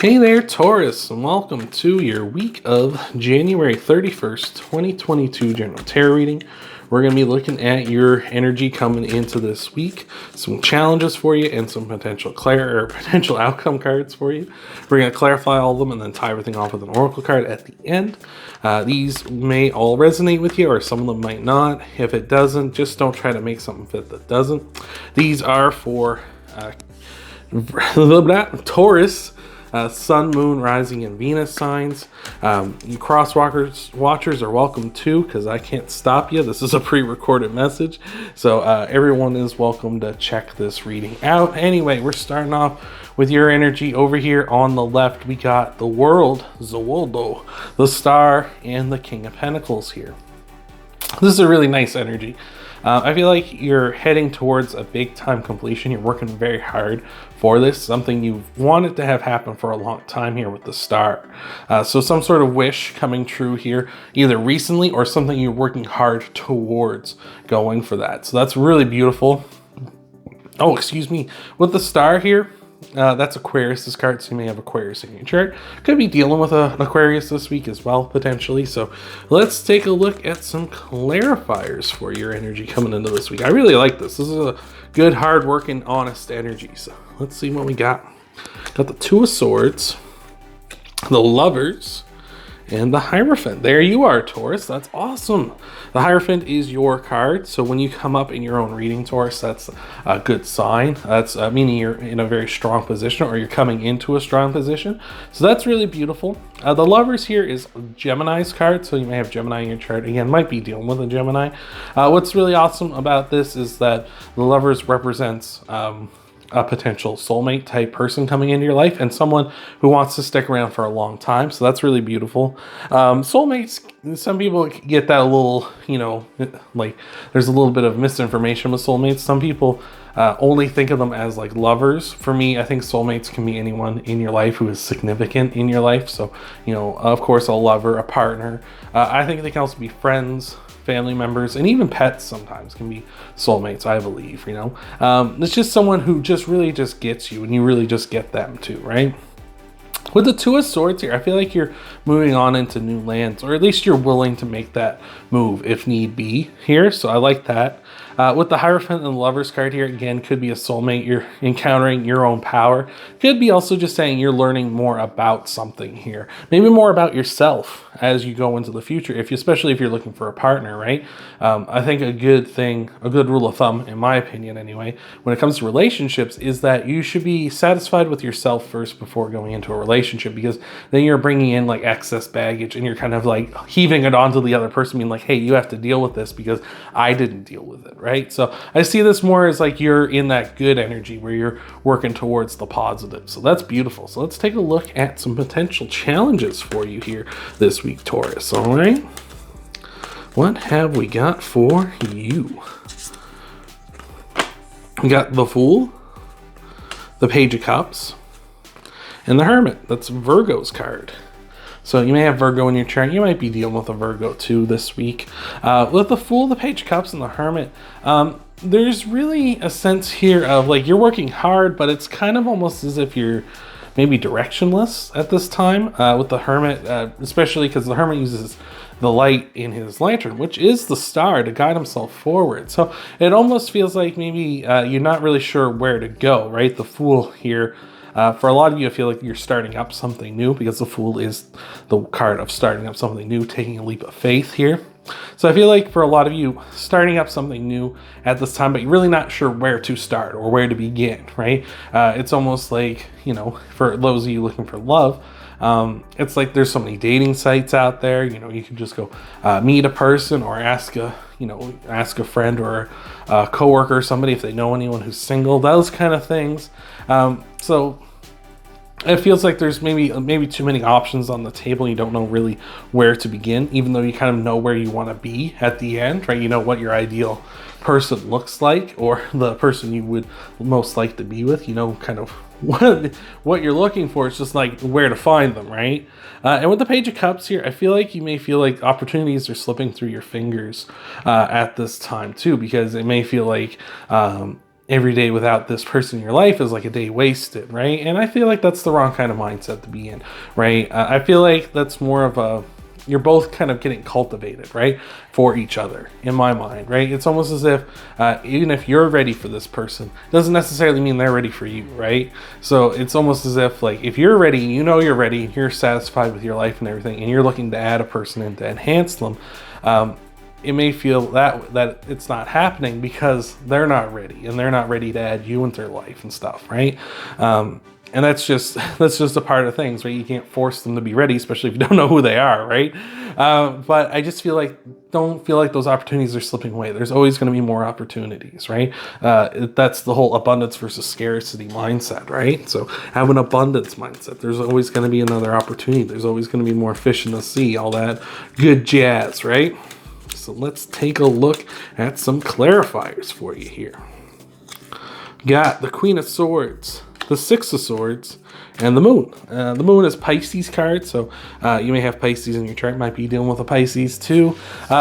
Hey there, Taurus, and welcome to your week of January 31st, 2022 General Tarot reading. We're going to be looking at your energy coming into this week, some challenges for you, and some potential outcome cards for you. We're going to clarify all of them and then tie everything off with an oracle card at the end. These may all resonate with you, or some of them might not. If it doesn't, just don't try to make something fit that doesn't. These are for Taurus. Sun, Moon, Rising, and Venus signs. You watchers are welcome too, because I can't stop you. This is a pre-recorded message, so everyone is welcome to check this reading out. Anyway, we're starting off with your energy. Over here on the left, we got the World, Zawoldo, the Star, and the King of Pentacles here. This is a really nice energy. I feel like you're heading towards a big time completion. You're working very hard for this, something you've wanted to have happen for a long time here with the Star. So some sort of wish coming true here, either recently or something you're working hard towards going for that. So that's really beautiful. Oh, excuse me. With the Star here, that's Aquarius' card, so you may have Aquarius in your chart. Could be dealing with an Aquarius this week as well, potentially. So let's take a look at some clarifiers for your energy coming into this week. I really like this. This is a good, hard-working, honest energy. So let's see what we got. Got the Two of Swords, the Lovers, and the Hierophant. There you are, Taurus. That's awesome. The Hierophant is your card, so when you come up in your own reading, Taurus, that's a good sign. That's meaning you're in a very strong position, or you're coming into a strong position. So that's really beautiful. The Lovers here is Gemini's card, so you may have Gemini in your chart. Again, might be dealing with a Gemini. What's really awesome about this is that the Lovers represents a potential soulmate type person coming into your life, and someone who wants to stick around for a long time. So that's really beautiful. Soulmates, some people get that a little, like there's a little bit of misinformation with soulmates. Some people only think of them as like lovers. For me, I think soulmates can be anyone in your life who is significant in your life. So, of course, a lover, a partner. I think they can also be friends, family members, and even pets sometimes can be soulmates, I believe. It's just someone who just really just gets you, and you really just get them too, right? With the Two of Swords here, I feel like you're moving on into new lands, or at least you're willing to make that move if need be here. So I like that. With the Hierophant and the Lover's card here, again, could be a soulmate. You're encountering your own power. Could be also just saying you're learning more about something here. Maybe more about yourself as you go into the future, especially if you're looking for a partner, right? I think a good rule of thumb, in my opinion anyway, when it comes to relationships, is that you should be satisfied with yourself first before going into a relationship, because then you're bringing in like excess baggage, and you're kind of like heaving it onto the other person, being like, hey, you have to deal with this because I didn't deal with it. Right? So I see this more as like you're in that good energy where you're working towards the positive. So that's beautiful. So let's take a look at some potential challenges for you here this week, Taurus. All right. What have we got for you? We got the Fool, the Page of Cups, and the Hermit. That's Virgo's card. So you may have Virgo in your chart. You might be dealing with a Virgo too this week. With the Fool, the Page of Cups, and the Hermit, there's really a sense here of like you're working hard, but it's kind of almost as if you're maybe directionless at this time. With the Hermit, especially because the Hermit uses the light in his lantern, which is the star, to guide himself forward. So it almost feels like maybe you're not really sure where to go, right? The Fool here, for a lot of you, I feel like you're starting up something new, because the Fool is the card of starting up something new, taking a leap of faith here. So I feel like for a lot of you, starting up something new at this time, but you're really not sure where to start or where to begin, right? It's almost like, for those of you looking for love, it's like there's so many dating sites out there. You can just go meet a person, or ask a friend or a coworker or somebody if they know anyone who's single, those kind of things. So it feels like there's maybe too many options on the table. You don't know really where to begin, even though you kind of know where you want to be at the end, right? You know what your ideal person looks like, or the person you would most like to be with. Kind of what you're looking for. It's just like where to find them, right? And with the Page of Cups here, I feel like you may feel like opportunities are slipping through your fingers at this time too, because it may feel like every day without this person in your life is like a day wasted, right? And I feel like that's the wrong kind of mindset to be in, right? I feel like that's more of a, you're both kind of getting cultivated, right, for each other, in my mind, right? It's almost as if even if you're ready for this person, doesn't necessarily mean they're ready for you, right? So it's almost as if, like, if you're ready, you know you're ready, and you're satisfied with your life and everything, and you're looking to add a person in to enhance them, it may feel that it's not happening because they're not ready, and they're not ready to add you into their life and stuff, right? And that's just a part of things, right? You can't force them to be ready, especially if you don't know who they are, right? But I just don't feel like those opportunities are slipping away. There's always going to be more opportunities, right? That's the whole abundance versus scarcity mindset, right? So have an abundance mindset. There's always going to be another opportunity. There's always going to be more fish in the sea, all that good jazz, right? So let's take a look at some clarifiers for you here. Got the Queen of Swords, the Six of Swords, and the Moon. The Moon is Pisces card, so you may have Pisces in your chart, might be dealing with a Pisces too.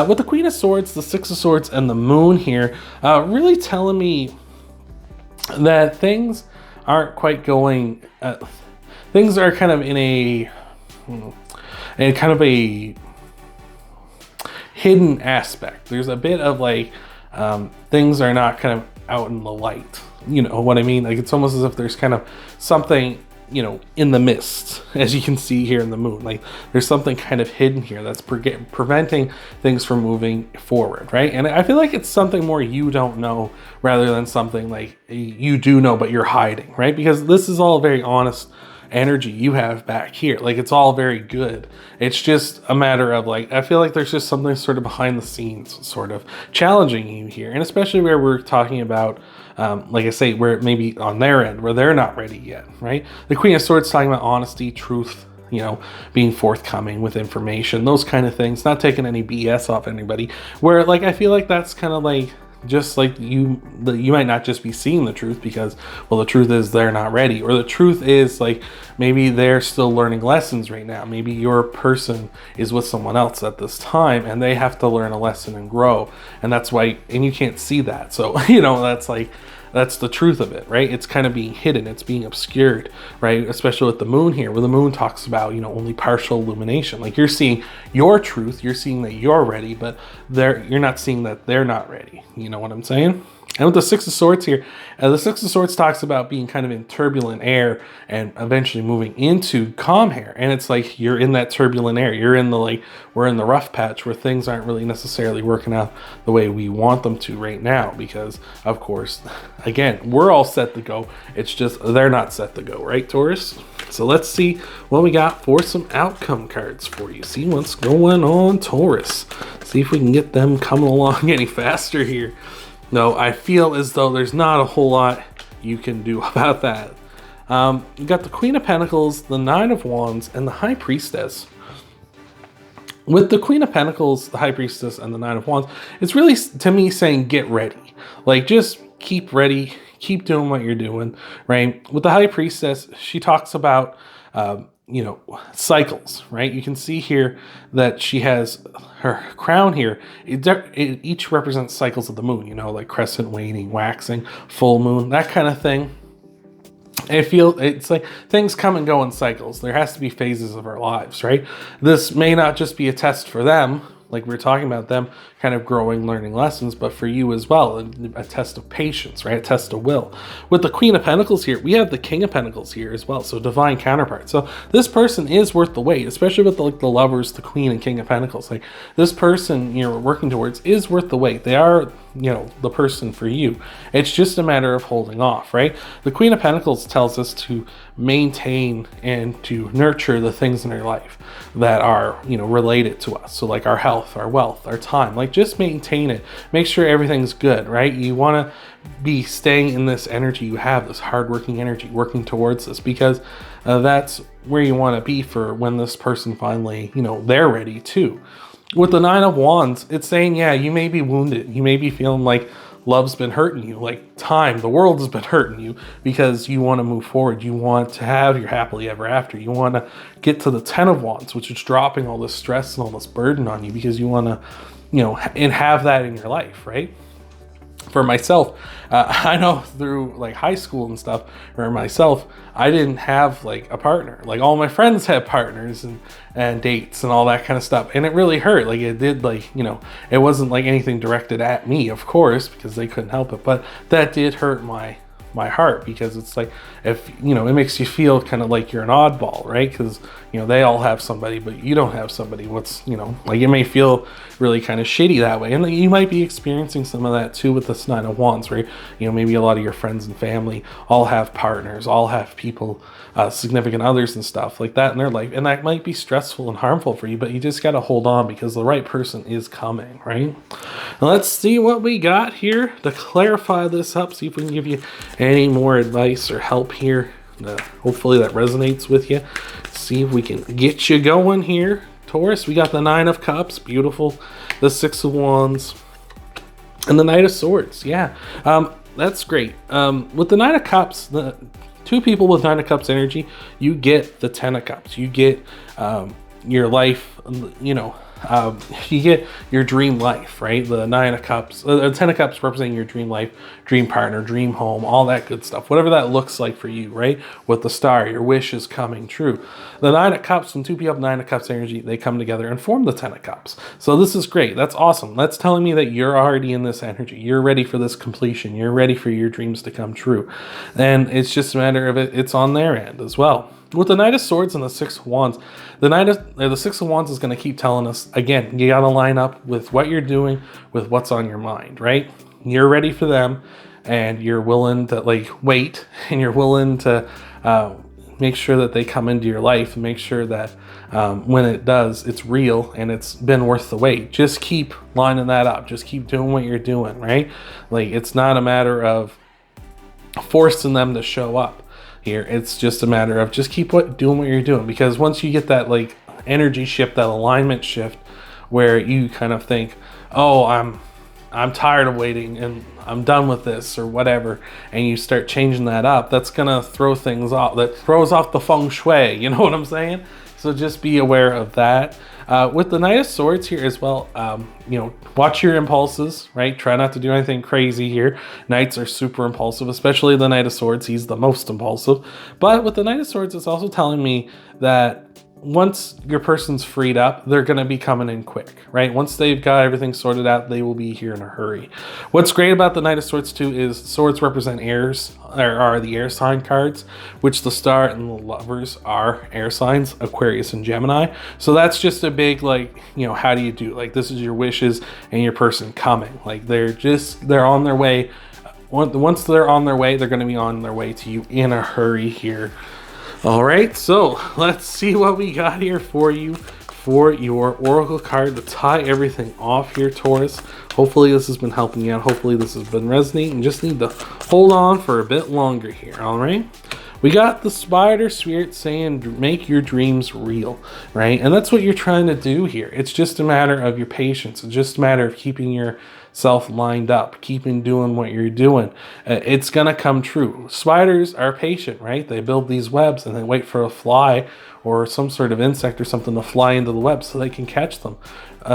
With the Queen of Swords, the Six of Swords, and the Moon here, really telling me that things aren't quite going, things are kind of in a kind of a hidden aspect. There's a bit of like, things are not kind of out in the light. You know what I mean? Like, it's almost as if there's kind of something, you know, in the mist, as you can see here in the Moon. Like, there's something kind of hidden here that's preventing things from moving forward, right? And I feel like it's something more you don't know rather than something like you do know but you're hiding, right? Because this is all very honest energy you have back here. Like, it's all very good. It's just a matter of, like, I feel like there's just something sort of behind the scenes sort of challenging you here. And especially where we're talking about, like I say, where it may be on their end, where they're not ready yet, right? The Queen of Swords talking about honesty, truth, you know, being forthcoming with information, those kind of things, not taking any BS off anybody. Where, like, I feel like that's kind of like, just like you might not just be seeing the truth because, well, the truth is they're not ready, or the truth is, like, maybe they're still learning lessons right now. Maybe your person is with someone else at this time and they have to learn a lesson and grow, and that's why, and you can't see that. So, you know, that's the truth of it, right? It's kind of being hidden, it's being obscured, right? Especially with the Moon here, where the Moon talks about, you know, only partial illumination. Like, you're seeing your truth, you're seeing that you're ready, but you're not seeing that they're not ready. You know what I'm saying? And with the Six of Swords here, the Six of Swords talks about being kind of in turbulent air and eventually moving into calm air. And it's like you're in that turbulent air. You're in the, like, we're in the rough patch where things aren't really necessarily working out the way we want them to right now. Because, of course, again, we're all set to go. It's just they're not set to go, right, Taurus? So let's see what we got for some outcome cards for you. See what's going on, Taurus. See if we can get them coming along any faster here. No, I feel as though there's not a whole lot you can do about that. You got the Queen of Pentacles, the Nine of Wands, and the High Priestess. With the Queen of Pentacles, the High Priestess, and the Nine of Wands, it's really, to me, saying get ready. Like, just keep ready, keep doing what you're doing, right? With the High Priestess, she talks about, you know, cycles, right? You can see here that she has her crown here. It each represents cycles of the moon, you know, like crescent, waning, waxing, full moon, that kind of thing. I feel it's like things come and go in cycles. There has to be phases of our lives, right? This may not just be a test for them, like we were talking about them kind of growing, learning lessons, but for you as well, a test of patience, right? A test of will. With the Queen of Pentacles here, we have the King of Pentacles here as well, so divine counterpart. So this person is worth the wait, especially with the lovers, the Queen and King of Pentacles. Like, this person you're working towards is worth the wait. They are, you know, the person for you. It's just a matter of holding off, right? The Queen of Pentacles tells us to maintain and to nurture the things in our life that are, you know, related to us. So like our health, our wealth, our time, like just maintain it. Make sure everything's good, right? You want to be staying in this energy you have, this hardworking energy, working towards this, because that's where you want to be for when this person finally, you know, they're ready too. With the Nine of Wands, it's saying, yeah, you may be wounded. You may be feeling like love's been hurting you, like time, the world has been hurting you, because you want to move forward. You want to have your happily ever after. You want to get to the Ten of Wands, which is dropping all this stress and all this burden on you, because you want to, you know, and have that in your life, right? for myself, I know through like high school and stuff, or myself, I didn't have like a partner. Like all my friends had partners and dates and all that kind of stuff. And it really hurt. Like it did, like, you know, it wasn't like anything directed at me, of course, because they couldn't help it. But that did hurt my heart, because it's like, if you know, it makes you feel kind of like you're an oddball, right? Because you know, they all have somebody but you don't have somebody. What's, you know, like, it may feel really kind of shitty that way. And you might be experiencing some of that too with this Nine of Wands, where, you know, maybe a lot of your friends and family all have partners, all have people, significant others and stuff like that in their life, and that might be stressful and harmful for you, but you just got to hold on, because the right person is coming, right? Now let's see what we got here to clarify this up, see if we can give you any more advice or help here. Hopefully that resonates with you. See if we can get you going here, Taurus. We got the Nine of Cups, beautiful, the Six of Wands, and the Knight of Swords. Yeah, that's great. With the Nine of Cups, the two people with Nine of Cups energy, you get the Ten of Cups. You get your life, you know, you get your dream life, right? The Nine of Cups, Ten of Cups representing your dream life, dream partner, dream home, all that good stuff, whatever that looks like for you, right? With the star, your wish is coming true. The Nine of Cups, when two people have Nine of Cups energy, they come together and form the Ten of Cups. So this is great. That's awesome. That's telling me that you're already in this energy. You're ready for this completion. You're ready for your dreams to come true. And it's just a matter of it's on their end as well. With the Knight of Swords and the Six of Wands, the Six of Wands is going to keep telling us, again, you got to line up with what you're doing, with what's on your mind, right? You're ready for them, and you're willing to like wait, and you're willing to make sure that they come into your life, and make sure that when it does, it's real and it's been worth the wait. Just keep lining that up. Just keep doing what you're doing, right? Like, it's not a matter of forcing them to show up here. It's just a matter of just keep doing what you're doing, because once you get that like energy shift, that alignment shift, where you kind of think, oh, I'm tired of waiting and I'm done with this or whatever, and you start changing that up, that's gonna throw things off. That throws off the feng shui, you know what I'm saying? So just be aware of that. With the Knight of Swords here as well, you know, watch your impulses, right? Try not to do anything crazy here. Knights are super impulsive, especially the Knight of Swords. He's the most impulsive. But with the Knight of Swords, it's also telling me that once your person's freed up, they're going to be coming in quick, right? Once they've got everything sorted out, they will be here in a hurry. What's great about the Knight of Swords too is swords represent heirs, or are the air sign cards, which the Star and the Lovers are air signs, Aquarius and Gemini. So that's just a big, like, you know, how do you do? Like, this is your wishes and your person coming. Like, they're on their way. Once they're on their way, they're going to be on their way to you in a hurry here. All right, so let's see what we got here for you for your oracle card to tie everything off here, Taurus. Hopefully this has been helping you out. Hopefully this has been resonating. You just need to hold on for a bit longer here, all right? We got the Spider Spirit saying, make your dreams real, right? And that's what you're trying to do here. It's just a matter of your patience. It's just a matter of keeping yourself lined up, keeping doing what you're doing. It's going to come true. Spiders are patient, right? They build these webs and they wait for a fly or some sort of insect or something to fly into the web so they can catch them.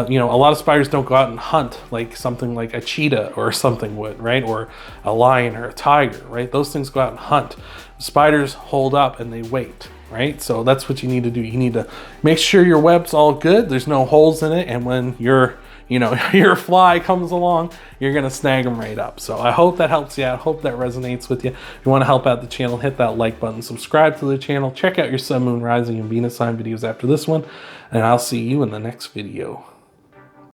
You know, a lot of spiders don't go out and hunt like something like a cheetah or something would, right? Or a lion or a tiger, right? Those things go out and hunt. Spiders hold up and they wait, right? So that's what you need to do. You need to make sure your web's all good. There's no holes in it. And when your fly comes along, you're going to snag them right up. So I hope that helps you out. I hope that resonates with you. If you want to help out the channel, hit that like button, subscribe to the channel, check out your sun, moon, rising, and Venus sign videos after this one, and I'll see you in the next video.